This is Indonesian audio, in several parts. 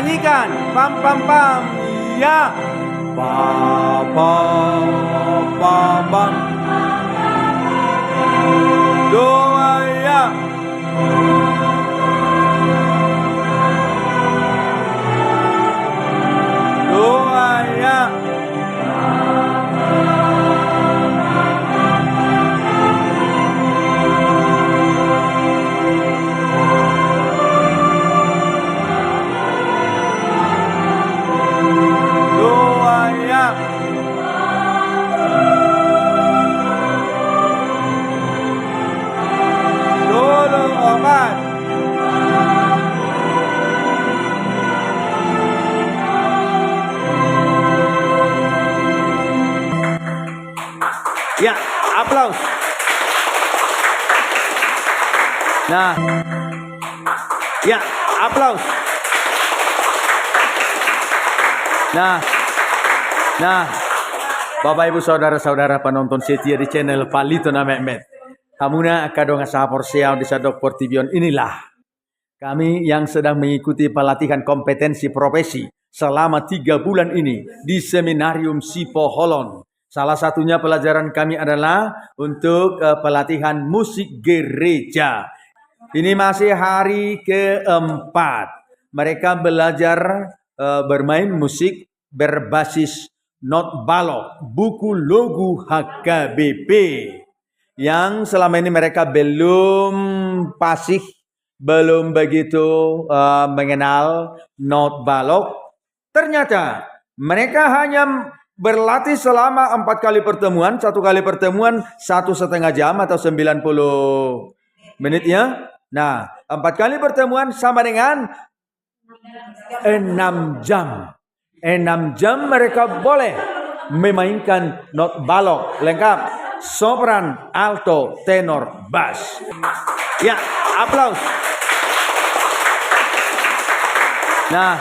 Nyanyikan. Pam pam pam. Ya. Pa pa pa pam. Doa ya. Doa ya. Ya, aplaus. Nah, ya, aplaus. Nah, Bapak Ibu saudara-saudara penonton setia di channel Palito na Mehmet. Hamuna kadong sa porsiaw di Sadok Portibion inilah kami yang sedang mengikuti pelatihan kompetensi profesi selama 3 bulan ini di Seminarium Sipo Holon. Salah satunya pelajaran kami adalah untuk pelatihan musik gereja. Ini masih hari keempat. Mereka belajar bermain musik berbasis not balok, buku logu HKBP. Yang selama ini mereka belum fasih, belum begitu mengenal not balok. Ternyata mereka hanya berlatih selama 4 kali pertemuan, 1 kali pertemuan 1,5 jam atau 90 menit ya. Nah, 4 kali pertemuan sama dengan 6 jam. 6 jam mereka boleh memainkan not balok lengkap, sopran, alto, tenor, bass. Ya, aplaus. Nah,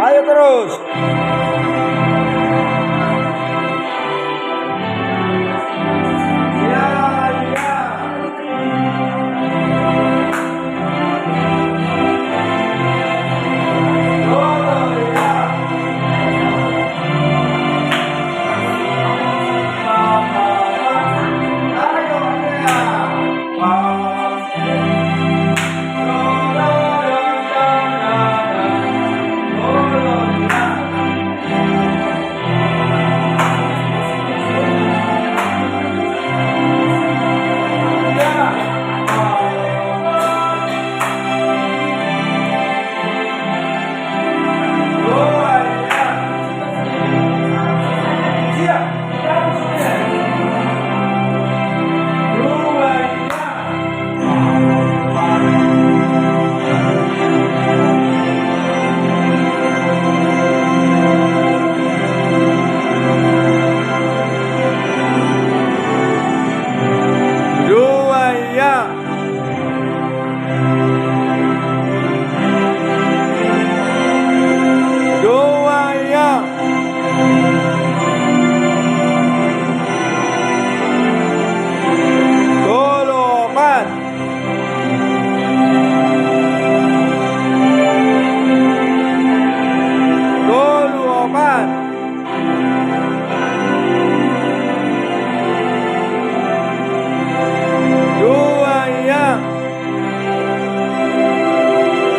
ayo terus.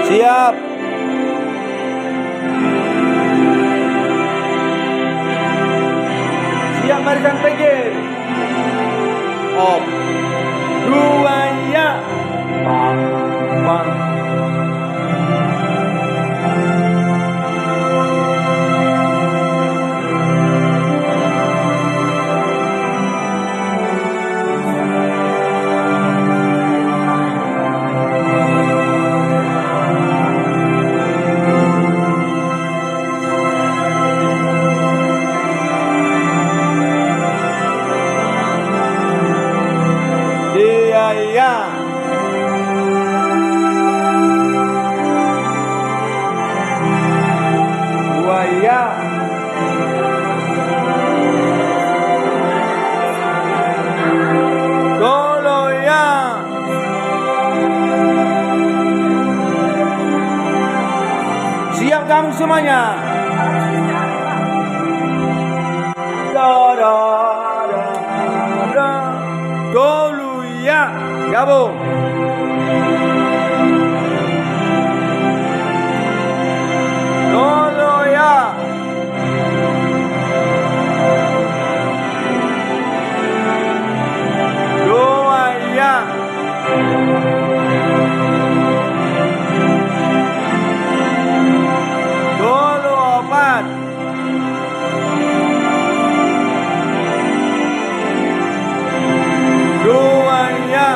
Siap. Siap, marikan pergi. Om. 2 ya. semuanya. Da da da da. Haleluya. Gabung. Haleluya. Doa ya. Dolo opat. Doa ya.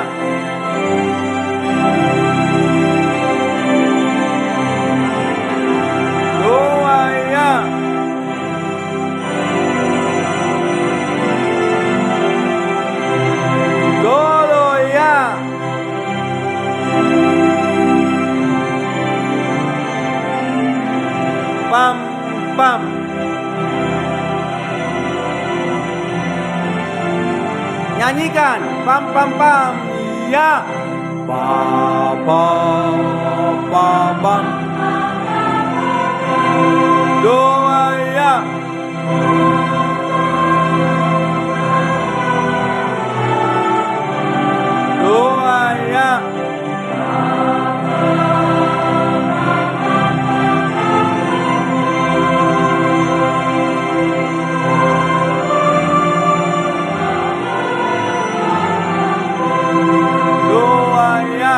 Doa ya. Dolo ya. Pam pam. Nyanyikan pam pam pam ya. Pa pa pa pam. Doa ya. Doa ya. Doa ya.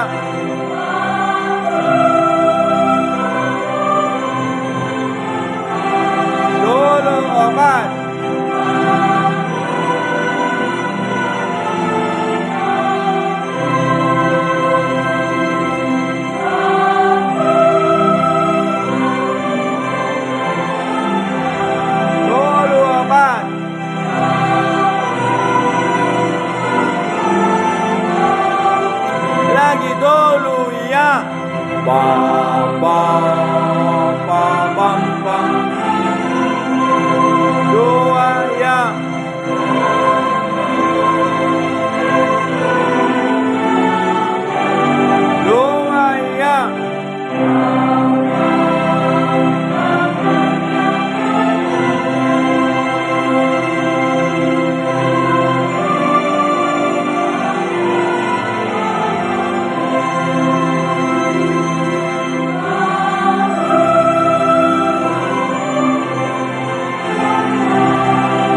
Dolo opat. Dolo opat. Lagi dulu ya. Pa pa pa pam pam. Doa ya. Doa ya.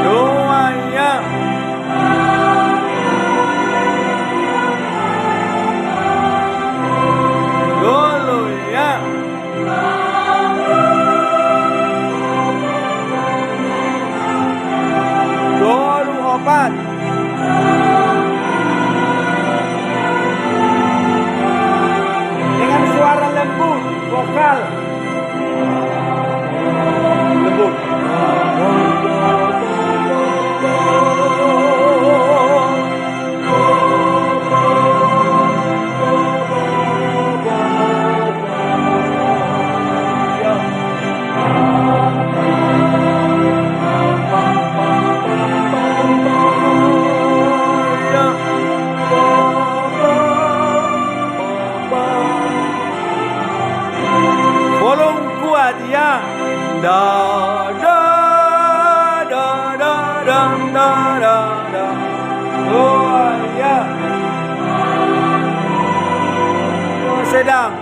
Doa ya. Dulu ya. Dulu opat. Dengan suara lembut, vokal lembut. Volume kuat ya. Da da da da da da da da. Oh ya. Oh, sedang.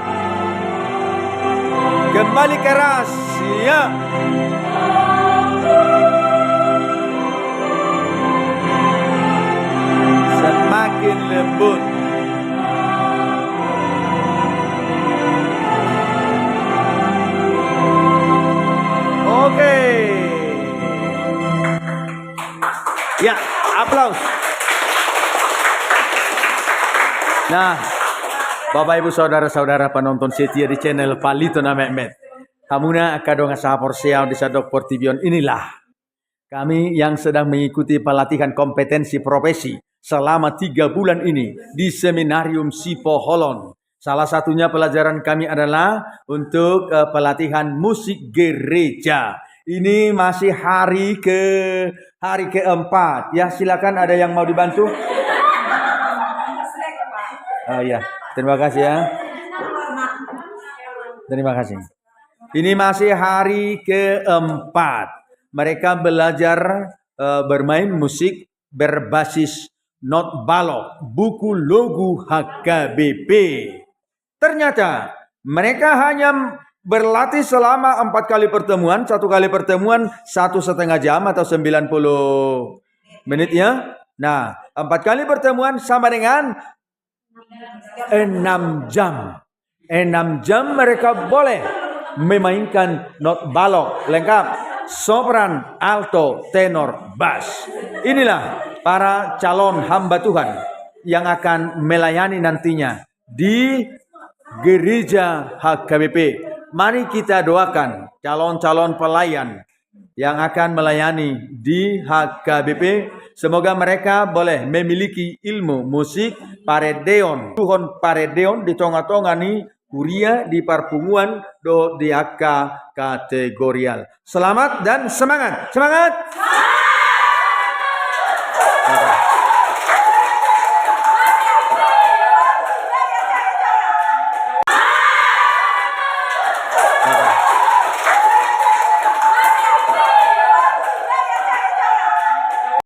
Kembali keras ya. Semakin lembut. Oke. Ya, aplaus. Nah, Bapak Ibu Saudara-saudara penonton setia di channel Palito na Mehmet. Hamuna kadonga sapor siau di sadok portibion inilah. Kami yang sedang mengikuti pelatihan kompetensi profesi selama 3 bulan ini di Seminarium Sipo Holon. Salah satunya pelajaran kami adalah untuk pelatihan musik gereja. Ini masih hari keempat. Ya, silakan ada yang mau dibantu. Oh ya, terima kasih ya. Terima kasih. Ini masih hari keempat. Mereka belajar bermain musik berbasis not balok, buku logu HKBP. Ternyata mereka hanya berlatih selama 4 kali pertemuan, 1 kali pertemuan 1,5 jam atau 90 menit ya. Nah, 4 kali pertemuan sama dengan 6 jam. 6 jam mereka boleh memainkan not balok lengkap, sopran, alto, tenor, bass. Inilah para calon hamba Tuhan yang akan melayani nantinya di gereja HKBP. Mari kita doakan calon-calon pelayan yang akan melayani di HKBP. Semoga mereka boleh memiliki ilmu musik paredeon. Tuhon paredeon di tonga-tonga ni kuria di parpunguan do diaka kategorial. Selamat dan semangat. Semangat!